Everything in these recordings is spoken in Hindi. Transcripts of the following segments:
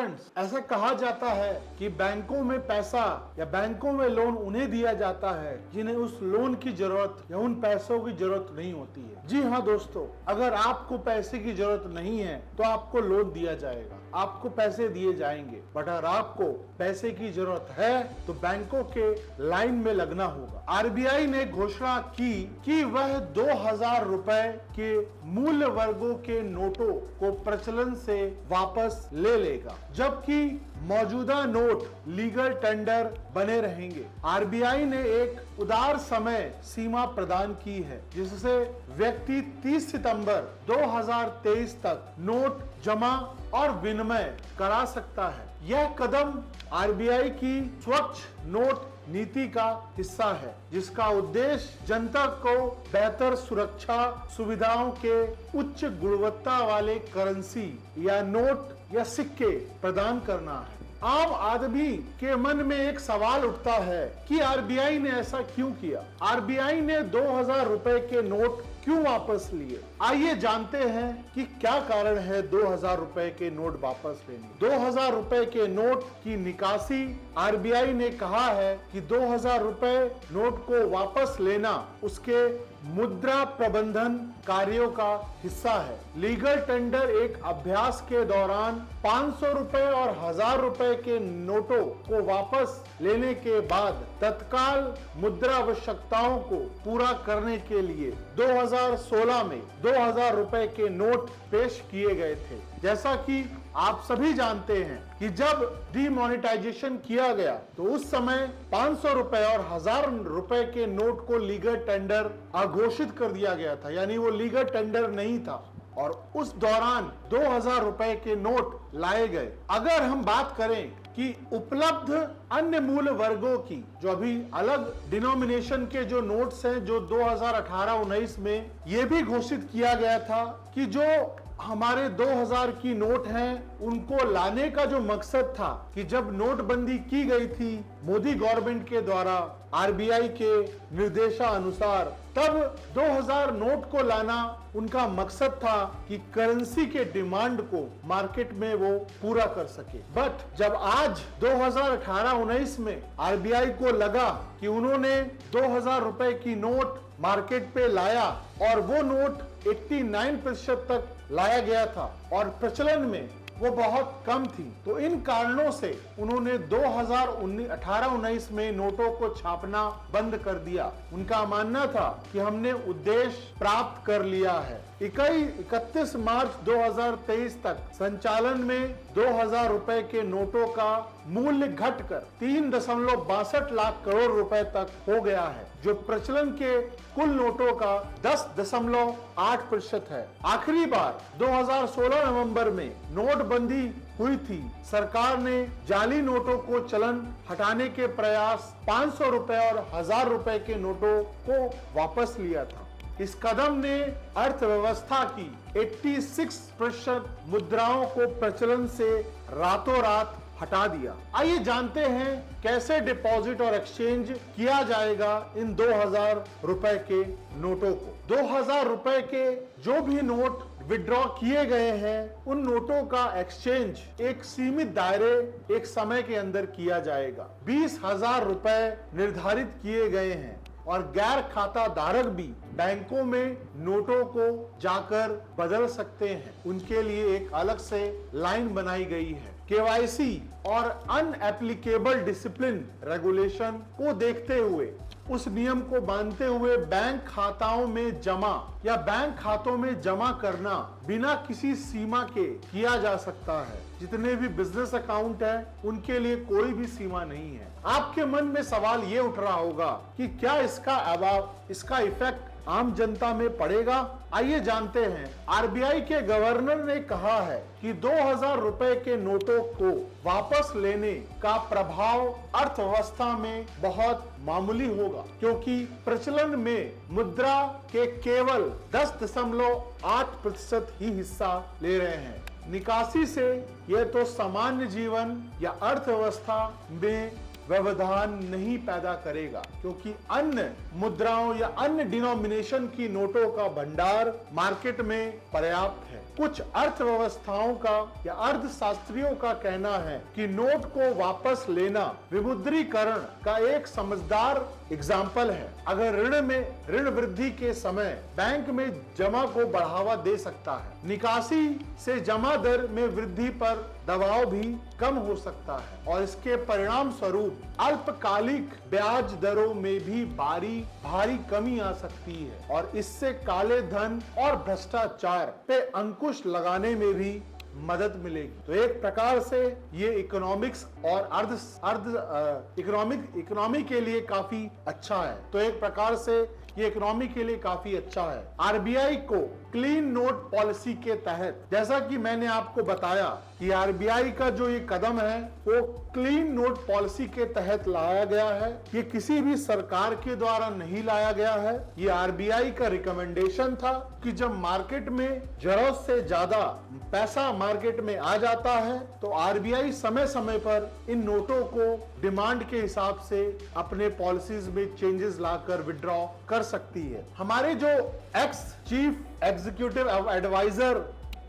फ्रेंड्स, ऐसा कहा जाता है कि बैंकों में पैसा या बैंकों में लोन उन्हें दिया जाता है जिन्हें उस लोन की जरूरत या उन पैसों की जरूरत नहीं होती है। जी हाँ दोस्तों, अगर आपको पैसे की जरूरत नहीं है तो आपको लोन दिया जाएगा, आपको पैसे दिए जाएंगे। बट अगर आपको पैसे की जरूरत है तो बैंकों के लाइन में लगना होगा। आरबीआई ने घोषणा की कि वह 2000 रुपए के मूल्य वर्गों के नोटों को प्रचलन से वापस ले लेगा, जबकि मौजूदा नोट लीगल टेंडर बने रहेंगे। आरबीआई ने एक उदार समय सीमा प्रदान की है जिससे व्यक्ति 30 सितंबर 2023 तक नोट जमा और विनिमय करा सकता है। यह कदम आरबीआई की स्वच्छ नोट नीति का हिस्सा है जिसका उद्देश्य जनता को बेहतर सुरक्षा सुविधाओं के उच्च गुणवत्ता वाले करेंसी या नोट या सिक्के प्रदान करना है। आम आदमी के मन में एक सवाल उठता है कि आरबीआई ने ऐसा क्यों किया? आरबीआई ने 2000 रुपए के नोट क्यों वापस लिए? आइए जानते हैं कि क्या कारण है 2000 रुपए के नोट वापस लेने। 2000 रुपए के नोट की निकासी आरबीआई ने कहा है कि 2000 रुपए नोट को वापस लेना उसके मुद्रा प्रबंधन कार्यों का हिस्सा है। लीगल टेंडर एक अभ्यास के दौरान 500 रुपए और 1000 रुपए के नोटों को वापस लेने के बाद तत्काल मुद्रा आवश्यकताओं को पूरा करने के लिए 2016 में 2000 रुपए के नोट पेश किए गए थे। जैसा कि आप सभी जानते हैं कि जब डीमोनेटाइजेशन किया गया तो उस समय 500 रुपए और 1000 रुपए के नोट को लीगल टेंडर अघोषित कर दिया गया था, यानी वो लीगल टेंडर नहीं था और उस दौरान 2000 रुपए के नोट लाए गए। अगर हम बात करें कि उपलब्ध अन्य मूल्य वर्गों की, जो अभी अलग डिनोमिनेशन के जो नोट्स हैं, जो 2018-19 में ये भी घोषित किया गया था कि जो हमारे 2000 की नोट हैं उनको लाने का जो मकसद था कि जब नोटबंदी की गई थी मोदी गवर्नमेंट के द्वारा आरबीआई के निर्देशानुसार, तब 2000 नोट को लाना उनका मकसद था कि करेंसी के डिमांड को मार्केट में वो पूरा कर सके। बट जब आज 2018-19 में आरबीआई को लगा कि उन्होंने 2000 रुपए की नोट मार्केट पे लाया और वो नोट 89% तक लाया गया था और प्रचलन में वो बहुत कम थी, तो इन कारणों से उन्होंने 2018-19 में नोटों को छापना बंद कर दिया। उनका मानना था कि हमने उद्देश्य प्राप्त कर लिया है। 31 मार्च 2023 तक संचालन में 2000 रुपए के नोटों का मूल्य घटकर 3.62 लाख करोड़ रुपए तक हो गया है, जो प्रचलन के कुल नोटों का 10.8% है। आखिरी बार 2016 नवंबर में नोटबंदी हुई थी। सरकार ने जाली नोटों को चलन हटाने के प्रयास 500 रुपए और 1000 रुपए के नोटों को वापस लिया था। इस कदम ने अर्थव्यवस्था की 86% मुद्राओं को प्रचलन से रातों रात हटा दिया। आइए जानते हैं कैसे डिपॉजिट और एक्सचेंज किया जाएगा इन 2000 रुपए के नोटों को। 2000 रुपए के जो भी नोट विड्रॉ किए गए हैं उन नोटों का एक्सचेंज एक सीमित दायरे एक समय के अंदर किया जाएगा। 20,000 रुपए निर्धारित किए गए हैं और गैर खाता धारक भी बैंकों में नोटों को जाकर बदल सकते हैं। उनके लिए एक अलग से लाइन बनाई गई है। केवाईसी और अनएप्लीकेबल डिसिप्लिन रेगुलेशन को देखते हुए, उस नियम को मानते हुए बैंक खाताओं में जमा या बैंक खातों में जमा करना बिना किसी सीमा के किया जा सकता है। जितने भी बिजनेस अकाउंट हैं उनके लिए कोई भी सीमा नहीं है। आपके मन में सवाल ये उठ रहा होगा कि क्या इसका इफेक्ट आम जनता में पड़ेगा? आइए जानते हैं। आरबीआई के गवर्नर ने कहा है कि 2000 रुपए के नोटों को वापस लेने का प्रभाव अर्थव्यवस्था में बहुत मामूली होगा, क्योंकि प्रचलन में मुद्रा के केवल 10.8% ही हिस्सा ले रहे हैं। निकासी से यह तो सामान्य जीवन या अर्थव्यवस्था में व्यवधान नहीं पैदा करेगा, क्योंकि अन्य मुद्राओं या अन्य डिनोमिनेशन की नोटों का भंडार मार्केट में पर्याप्त है। कुछ अर्थव्यवस्थाओं का या अर्थशास्त्रियों का कहना है कि नोट को वापस लेना विमुद्रीकरण का एक समझदार एग्जाम्पल है। अगर ऋण वृद्धि के समय बैंक में जमा को बढ़ावा दे सकता है, निकासी से जमा दर में वृद्धि पर दबाव भी कम हो सकता है और इसके परिणाम स्वरूप अल्पकालिक ब्याज दरों में भी भारी कमी आ सकती है और इससे काले धन और भ्रष्टाचार पे अंकुश लगाने में भी मदद मिलेगी। तो एक प्रकार से ये इकोनॉमिक्स और इकोनॉमी के लिए काफी अच्छा है। तो एक प्रकार से ये इकोनॉमी के लिए काफी अच्छा है। आरबीआई को क्लीन नोट पॉलिसी के तहत, जैसा कि मैंने आपको बताया कि आरबीआई का जो ये कदम है वो क्लीन नोट पॉलिसी के तहत लाया गया है। ये किसी भी सरकार के द्वारा नहीं लाया गया है। ये आरबीआई का रिकमेंडेशन था कि जब मार्केट में जरूरत से ज्यादा पैसा मार्केट में आ जाता है तो आरबीआई समय समय पर इन नोटों को डिमांड के हिसाब से अपने पॉलिसीज में चेंजेस लाकर विड्रॉ कर सकती है। हमारे जो ex chief executive adviser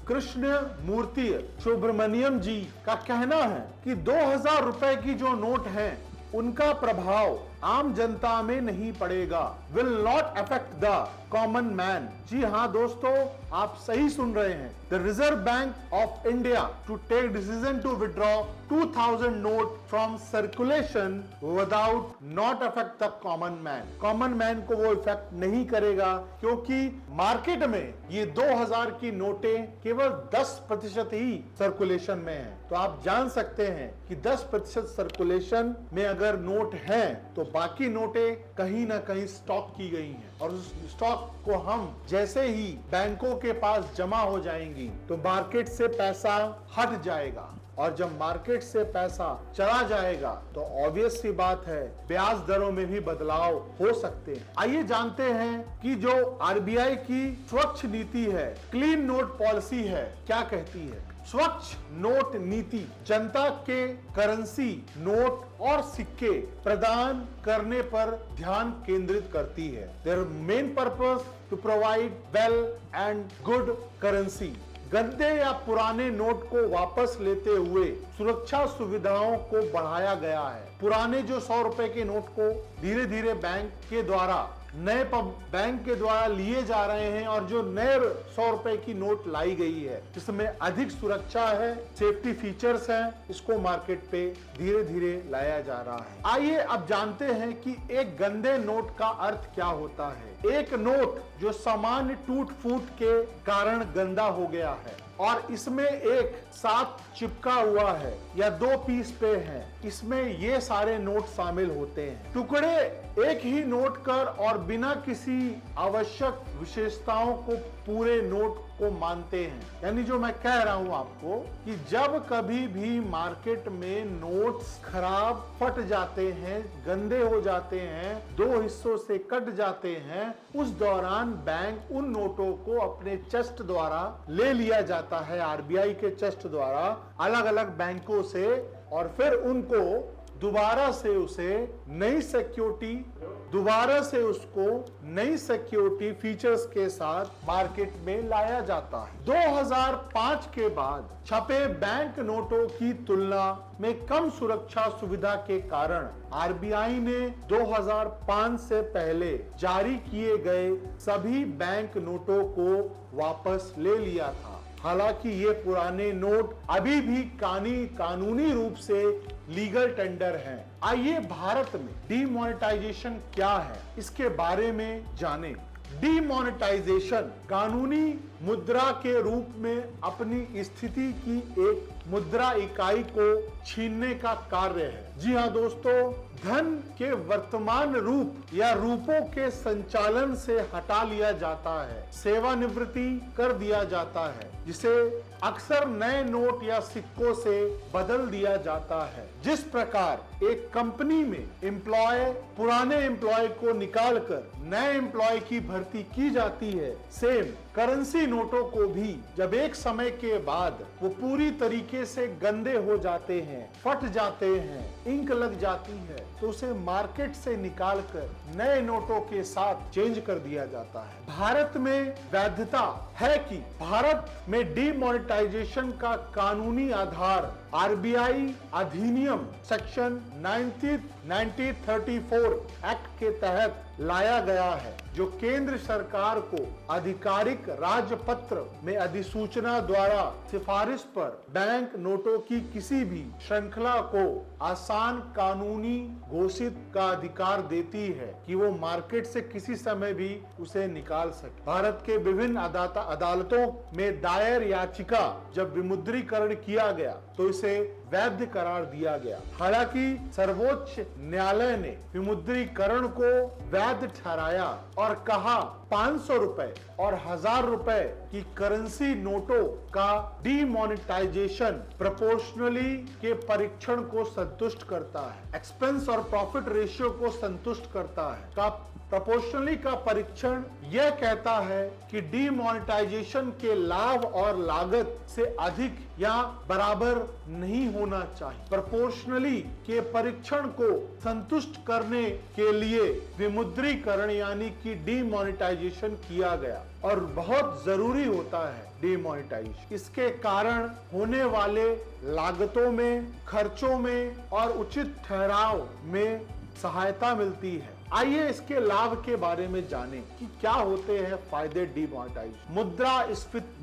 Krishnamurthy Subramanian ji का कहना है कि 2000 रुपए की जो नोट हैं उनका प्रभाव आम जनता में नहीं पड़ेगा, will not affect the common man. जी हाँ दोस्तों, आप सही सुन रहे हैं। The reserve bank of India to take decision to withdraw 2000 note from circulation without not affect the common man. Common man को वो इफेक्ट नहीं करेगा, क्योंकि मार्केट में ये 2000 की नोटें केवल 10% ही सर्कुलेशन में है। तो आप जान सकते हैं कि 10% सर्कुलेशन में अगर नोट हैं तो बाकी नोटें कहीं ना कहीं स्टॉक की गई हैं और उस स्टॉक को हम जैसे ही बैंकों के पास जमा हो जाएंगी तो मार्केट से पैसा हट जाएगा और जब मार्केट से पैसा चला जाएगा तो ऑब्वियस सी बात है ब्याज दरों में भी बदलाव हो सकते हैं। आइए जानते हैं कि जो आरबीआई की स्वच्छ नीति है, क्लीन नोट पॉलिसी है, क्या कहती है। स्वच्छ नोट नीति जनता के करेंसी नोट और सिक्के प्रदान करने पर ध्यान केंद्रित करती है। Their main purpose to provide well and good currency. गंदे या पुराने नोट को वापस लेते हुए सुरक्षा सुविधाओं को बढ़ाया गया है। पुराने जो 100 रुपए के नोट को धीरे धीरे बैंक के द्वारा लिए जा रहे हैं और जो नए 100 रुपए की नोट लाई गई है जिसमें अधिक सुरक्षा है, सेफ्टी फीचर्स हैं, इसको मार्केट पे धीरे धीरे लाया जा रहा है। आइए अब जानते हैं कि एक गंदे नोट का अर्थ क्या होता है। एक नोट जो सामान्य टूट फूट के कारण गंदा हो गया है और इसमें एक साथ चिपका हुआ है या 2 पीस पे है, इसमें ये सारे नोट शामिल होते हैं। टुकड़े एक ही नोट कर और बिना किसी आवश्यक विशेषताओं को पूरे नोट को मानते हैं। यानी जो मैं कह रहा हूं आपको कि जब कभी भी मार्केट में नोट्स खराब फट जाते हैं, गंदे हो जाते हैं, 2 हिस्सों से कट जाते हैं, उस दौरान बैंक उन नोटों को अपने चेस्ट द्वारा ले लिया जाता है, आरबीआई के चेस्ट द्वारा अलग अलग बैंकों से, और फिर उनको दोबारा से नई सिक्योरिटी फीचर्स के साथ मार्केट में लाया जाता है। 2005 के बाद छपे बैंक नोटों की तुलना में कम सुरक्षा सुविधा के कारण आरबीआई ने 2005 से पहले जारी किए गए सभी बैंक नोटों को वापस ले लिया था। हालांकि ये पुराने नोट अभी भी कानूनी रूप से लीगल टेंडर हैं। आइए भारत में डीमोनेटाइजेशन क्या है इसके बारे में जानें। डीमोनेटाइजेशन कानूनी मुद्रा के रूप में अपनी स्थिति की एक मुद्रा इकाई को छीनने का कार्य है। जी हाँ दोस्तों, धन के वर्तमान रूप या रूपों के संचालन से हटा लिया जाता है, सेवानिवृत्ति कर दिया जाता है, जिसे अक्सर नए नोट या सिक्कों से बदल दिया जाता है। जिस प्रकार एक कंपनी में पुराने एम्प्लॉय को निकालकर नए एम्प्लॉय की भर्ती की जाती है, सेम करेंसी नोटों को भी जब एक समय के बाद वो पूरी तरीके से गंदे हो जाते हैं, फट जाते हैं, इंक लग जाती है, तो उसे मार्केट से निकालकर नए नोटों के साथ चेंज कर दिया जाता है। भारत में वैधता है कि भारत में डीमोनेटाइजेशन का कानूनी आधार आरबीआई अधिनियम सेक्शन 1934 एक्ट के तहत लाया गया है, जो केंद्र सरकार को आधिकारिक राजपत्र में अधिसूचना द्वारा सिफारिश पर बैंक नोटों की किसी भी श्रृंखला को आसान कानूनी घोषित का अधिकार देती है कि वो मार्केट से किसी समय भी उसे निकाल सके। भारत के विभिन्न अदालतों में दायर याचिका जब विमुद्रीकरण किया गया तो इसे वैध करार दिया गया। हालांकि सर्वोच्च न्यायालय ने विमुद्रीकरण को वैध ठहराया और कहा 500 रुपए और 1000 रुपए की करेंसी नोटों का डीमोनेटाइजेशन प्रोपोर्शनली के परीक्षण को संतुष्ट करता है, एक्सपेंस और प्रॉफिट रेशियो को संतुष्ट करता है। प्रोपोर्शनली का परीक्षण यह कहता है कि डीमोनेटाइजेशन के लाभ और लागत से अधिक या बराबर नहीं होना चाहिए। प्रोपोर्शनली के परीक्षण को संतुष्ट करने के लिए विमुद्रीकरण यानी कि डीमोनेटाइजेशन किया गया और बहुत जरूरी होता है डीमोनेटाइजेशन। इसके कारण होने वाले लागतों में, खर्चों में और उचित ठहराव में सहायता मिलती है। आइए इसके लाभ के बारे में जानें कि क्या होते हैं फायदे डीमोनेटाइजेशन।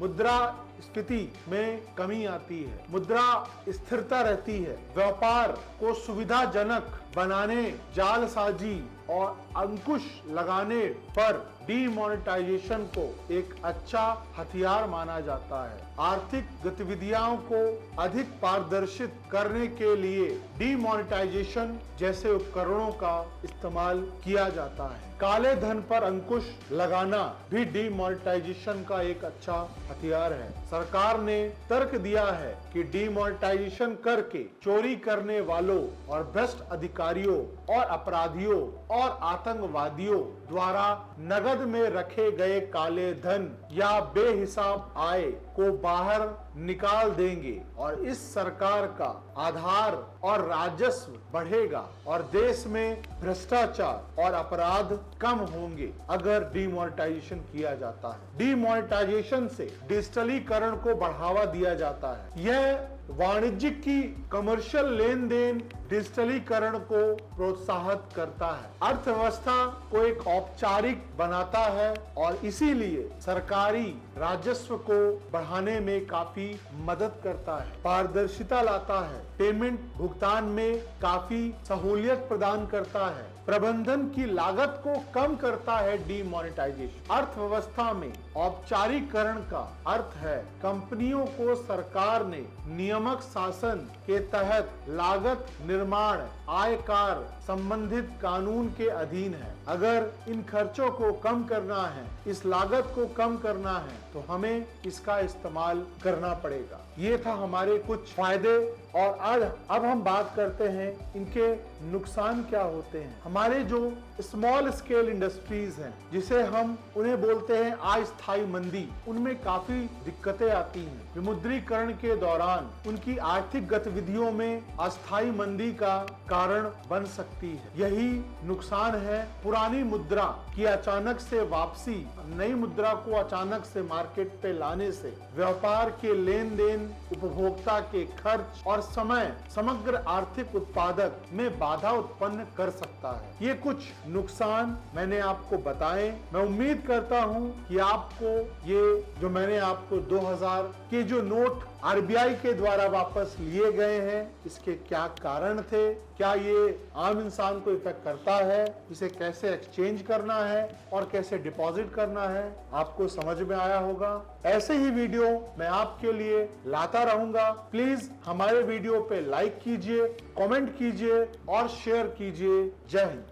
मुद्रास्फीति में कमी आती है, मुद्रा स्थिरता रहती है, व्यापार को सुविधाजनक बनाने, जालसाजी और अंकुश लगाने पर डीमोनेटाइजेशन को एक अच्छा हथियार माना जाता है। आर्थिक गतिविधियों को अधिक पारदर्शित करने के लिए डीमोनेटाइजेशन जैसे उपकरणों का इस्तेमाल किया जाता है। काले धन पर अंकुश लगाना भी डीमोनेटाइजेशन का एक अच्छा हथियार है। सरकार ने तर्क दिया है कि डीमोनेटाइजेशन करके चोरी करने वालों और भ्रष्ट अधिकारियों और अपराधियों और आतंकवादियों द्वारा नगद में रखे गए काले धन या बेहिसाब आय को बाहर निकाल देंगे और इस सरकार का आधार और राजस्व बढ़ेगा और देश में भ्रष्टाचार और अपराध कम होंगे अगर डीमोनेटाइजेशन किया जाता है। डीमोनेटाइजेशन से डिजिटलीकरण को बढ़ावा दिया जाता है। यह वाणिज्यिक की कमर्शियल लेन देन डिजिटलीकरण को प्रोत्साहित करता है, अर्थव्यवस्था को एक औपचारिक बनाता है और इसीलिए सरकारी राजस्व को बढ़ाने में काफी मदद करता है, पारदर्शिता लाता है, पेमेंट भुगतान में काफी सहूलियत प्रदान करता है, प्रबंधन की लागत को कम करता है। डीमोनेटाइजेशन अर्थव्यवस्था में औपचारिकरण का अर्थ है कंपनियों को सरकार ने नियामक शासन के तहत लागत निर्माण आयकर संबंधित कानून के अधीन है। अगर इन खर्चों को कम करना है, इस लागत को कम करना है तो हमें इसका इस्तेमाल करना पड़ेगा। ये था हमारे कुछ फायदे और आज अब हम बात करते हैं इनके नुकसान क्या होते हैं। हमारे जो स्मॉल स्केल इंडस्ट्रीज हैं, जिसे हम उन्हें बोलते हैं अस्थायी मंदी, उनमें काफी दिक्कतें आती हैं। विमुद्रीकरण के दौरान उनकी आर्थिक गतिविधियों में अस्थायी मंदी का कारण बन सकती है। यही नुकसान है पुरानी मुद्रा की अचानक से वापसी, नई मुद्रा को अचानक से मार्केट पे लाने से व्यापार के लेन देन, उपभोक्ता के खर्च और समय समग्र आर्थिक उत्पादक में बाधा उत्पन्न कर सकता है। ये कुछ नुकसान मैंने आपको बताए। मैं उम्मीद करता हूं कि आपको ये जो मैंने आपको 2000 के जो नोट आरबीआई के द्वारा वापस लिए गए हैं, इसके क्या कारण थे, क्या ये आम इंसान को इफेक्ट करता है, इसे कैसे एक्सचेंज करना है और कैसे डिपॉजिट करना है, आपको समझ में आया होगा। ऐसे ही वीडियो मैं आपके लिए लाता रहूंगा। प्लीज हमारे वीडियो पे लाइक कीजिए, कमेंट कीजिए और शेयर कीजिए। जय हिंद।